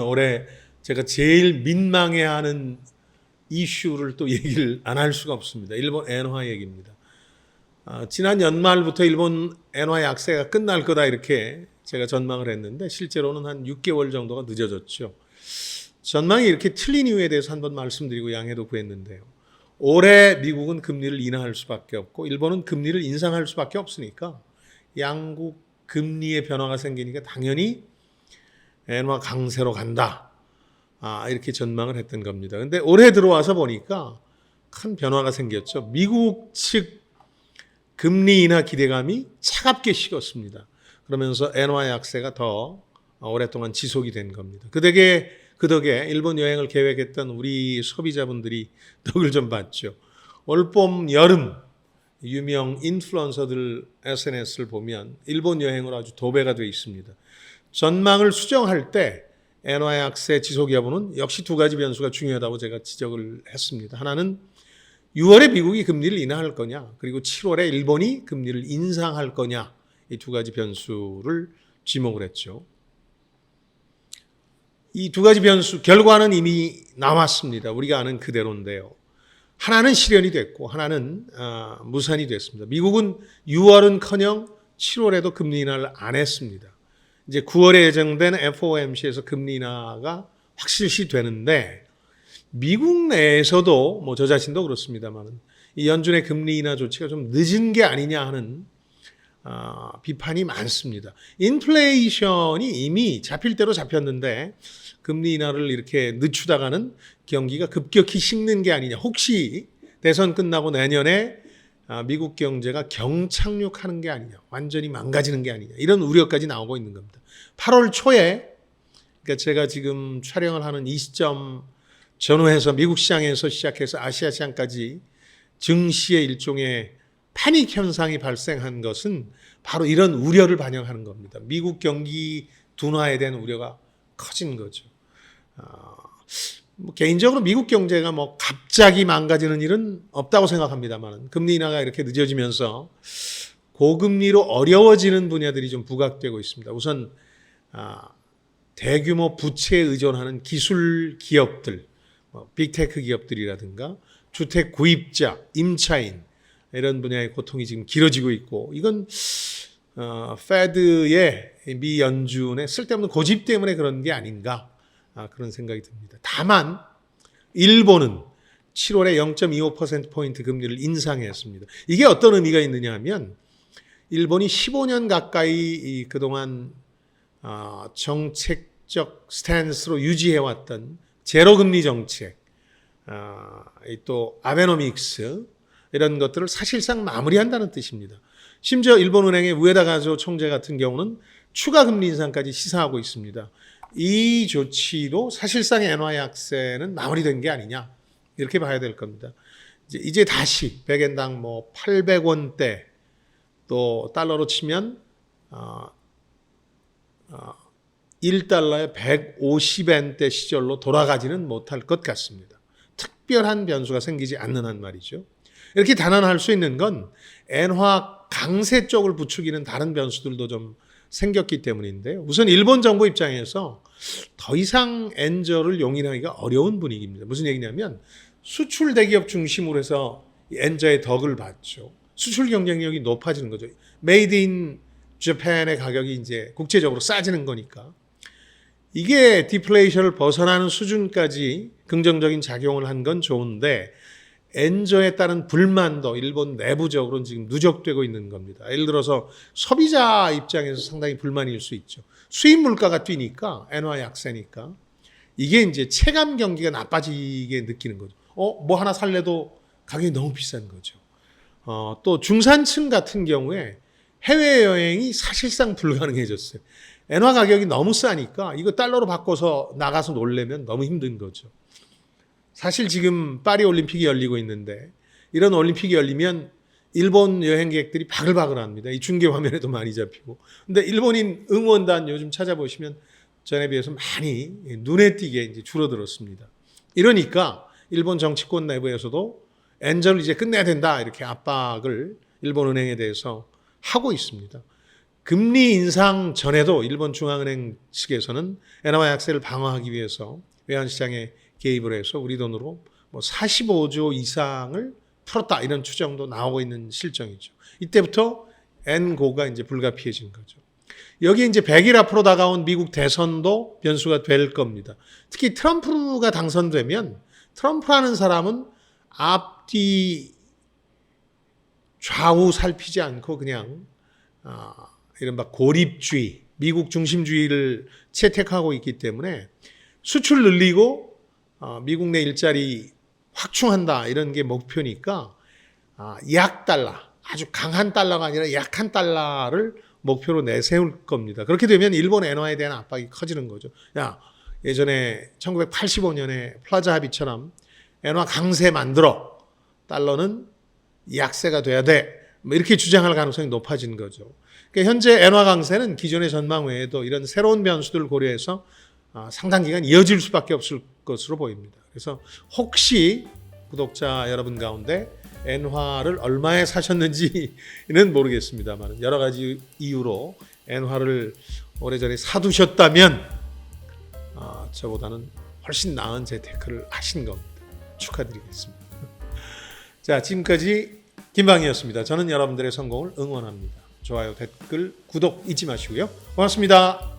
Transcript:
올해 제가 제일 민망해하는 이슈를 또 얘기를 안 할 수가 없습니다. 일본 엔화 얘기입니다. 지난 연말부터 일본 엔화 약세가 끝날 거다 이렇게 제가 전망을 했는데 실제로는 한 6개월 정도가 늦어졌죠. 전망이 이렇게 틀린 이유에 대해서 한번 말씀드리고 양해도 구했는데요. 올해 미국은 금리를 인하할 수밖에 없고 일본은 금리를 인상할 수밖에 없으니까 양국 금리의 변화가 생기니까 당연히 엔화 강세로 간다. 이렇게 전망을 했던 겁니다. 근데 올해 들어와서 보니까 큰 변화가 생겼죠. 미국 측 금리 인하 기대감이 차갑게 식었습니다. 그러면서 엔화 약세가 더 오랫동안 지속이 된 겁니다. 그 덕에 일본 여행을 계획했던 우리 소비자분들이 덕을 좀 봤죠. 올봄 여름 유명 인플루언서들 SNS를 보면 일본 여행으로 아주 도배가 되어 있습니다. 전망을 수정할 때 엔화 약세 지속 여부는 역시 두 가지 변수가 중요하다고 제가 지적을 했습니다. 하나는 6월에 미국이 금리를 인하할 거냐, 그리고 7월에 일본이 금리를 인상할 거냐, 이 두 가지 변수를 지목을 했죠. 이 두 가지 변수 결과는 이미 나왔습니다. 우리가 아는 그대로인데요. 하나는 실현이 됐고 하나는 무산이 됐습니다. 미국은 6월은커녕 7월에도 금리 인하를 안 했습니다. 이제 9월에 예정된 FOMC에서 금리 인하가 확실시 되는데 미국 내에서도 저 자신도 그렇습니다만 이 연준의 금리 인하 조치가 좀 늦은 게 아니냐 하는 비판이 많습니다. 인플레이션이 이미 잡힐 대로 잡혔는데 금리 인하를 이렇게 늦추다가는 경기가 급격히 식는 게 아니냐. 혹시 대선 끝나고 내년에 미국 경제가 경착륙하는 게 아니냐. 완전히 망가지는 게 아니냐. 이런 우려까지 나오고 있는 겁니다. 8월 초에 그러니까 제가 지금 촬영을 하는 이 시점 전후해서 미국 시장에서 시작해서 아시아 시장까지 증시의 일종의 패닉 현상이 발생한 것은 바로 이런 우려를 반영하는 겁니다. 미국 경기 둔화에 대한 우려가 커진 거죠. 개인적으로 미국 경제가 갑자기 망가지는 일은 없다고 생각합니다만 금리 인하가 이렇게 늦어지면서 고금리로 어려워지는 분야들이 좀 부각되고 있습니다. 우선 대규모 부채에 의존하는 기술 기업들, 빅테크 기업들이라든가 주택 구입자, 임차인 이런 분야의 고통이 지금 길어지고 있고 이건 페드의 미 연준의 쓸데없는 고집 때문에 그런 게 아닌가 그런 생각이 듭니다. 다만 일본은 7월에 0.25%포인트 금리를 인상했습니다. 이게 어떤 의미가 있느냐 하면 일본이 15년 가까이 그동안 정책적 스탠스로 유지해왔던 제로금리 정책, 또 아베노믹스 이런 것들을 사실상 마무리한다는 뜻입니다. 심지어 일본은행의 우에다 가조 총재 같은 경우는 추가 금리 인상까지 시사하고 있습니다. 이 조치로 사실상의 엔화 약세는 마무리된 게 아니냐 이렇게 봐야 될 겁니다. 이제 다시 100엔당 800원대 또 달러로 치면 1달러에 150엔대 시절로 돌아가지는 못할 것 같습니다. 특별한 변수가 생기지 않는 한 말이죠. 이렇게 단언할 수 있는 건 엔화 강세 쪽을 부추기는 다른 변수들도 좀 생겼기 때문인데요. 우선 일본 정부 입장에서 더 이상 엔저를 용인하기가 어려운 분위기입니다. 무슨 얘기냐면 수출 대기업 중심으로 해서 엔저의 덕을 봤죠. 수출 경쟁력이 높아지는 거죠. 메이드 인 재팬의 가격이 이제 국제적으로 싸지는 거니까. 이게 디플레이션을 벗어나는 수준까지 긍정적인 작용을 한 건 좋은데 엔저에 따른 불만도 일본 내부적으로는 지금 누적되고 있는 겁니다. 예를 들어서 소비자 입장에서 상당히 불만일 수 있죠. 수입 물가가 뛰니까 엔화 약세니까 이게 이제 체감 경기가 나빠지게 느끼는 거죠. 뭐 하나 살래도 가격이 너무 비싼 거죠. 또 중산층 같은 경우에 해외여행이 사실상 불가능해졌어요. 엔화 가격이 너무 싸니까 이거 달러로 바꿔서 나가서 놀려면 너무 힘든 거죠. 사실 지금 파리 올림픽이 열리고 있는데 이런 올림픽이 열리면 일본 여행객들이 바글바글합니다. 이 중계 화면에도 많이 잡히고. 근데 일본인 응원단 요즘 찾아보시면 전에 비해서 많이 눈에 띄게 이제 줄어들었습니다. 이러니까 일본 정치권 내부에서도 엔저를 이제 끝내야 된다 이렇게 압박을 일본 은행에 대해서 하고 있습니다. 금리 인상 전에도 일본 중앙은행 측에서는 엔화와 약세를 방어하기 위해서 외환시장에 개입을 해서 우리 돈으로 뭐 45조 이상을 풀었다 이런 추정도 나오고 있는 실정이죠. 이때부터 엔고가 이제 불가피해진 거죠. 여기 이제 100일 앞으로 다가온 미국 대선도 변수가 될 겁니다. 특히 트럼프가 당선되면 트럼프라는 사람은 앞뒤 좌우 살피지 않고 그냥 이른바 고립주의, 미국 중심주의를 채택하고 있기 때문에 수출 늘리고 미국 내 일자리 확충한다 이런 게 목표니까 약달러, 아주 강한 달러가 아니라 약한 달러를 목표로 내세울 겁니다. 그렇게 되면 일본 엔화에 대한 압박이 커지는 거죠. 야, 예전에 1985년에 플라자 합의처럼 엔화 강세 만들어 달러는 약세가 돼야 돼. 뭐 이렇게 주장할 가능성이 높아진 거죠. 그러니까 현재 엔화 강세는 기존의 전망 외에도 이런 새로운 변수들을 고려해서 상당 기간 이어질 수밖에 없을 것으로 보입니다. 그래서 혹시 구독자 여러분 가운데 엔화를 얼마에 사셨는지는 모르겠습니다만 여러 가지 이유로 엔화를 오래전에 사두셨다면 저보다는 훨씬 나은 재테크를 하신 겁니다. 축하드리겠습니다. 자, 지금까지 김방이었습니다. 저는 여러분들의 성공을 응원합니다. 좋아요, 댓글, 구독 잊지 마시고요. 고맙습니다.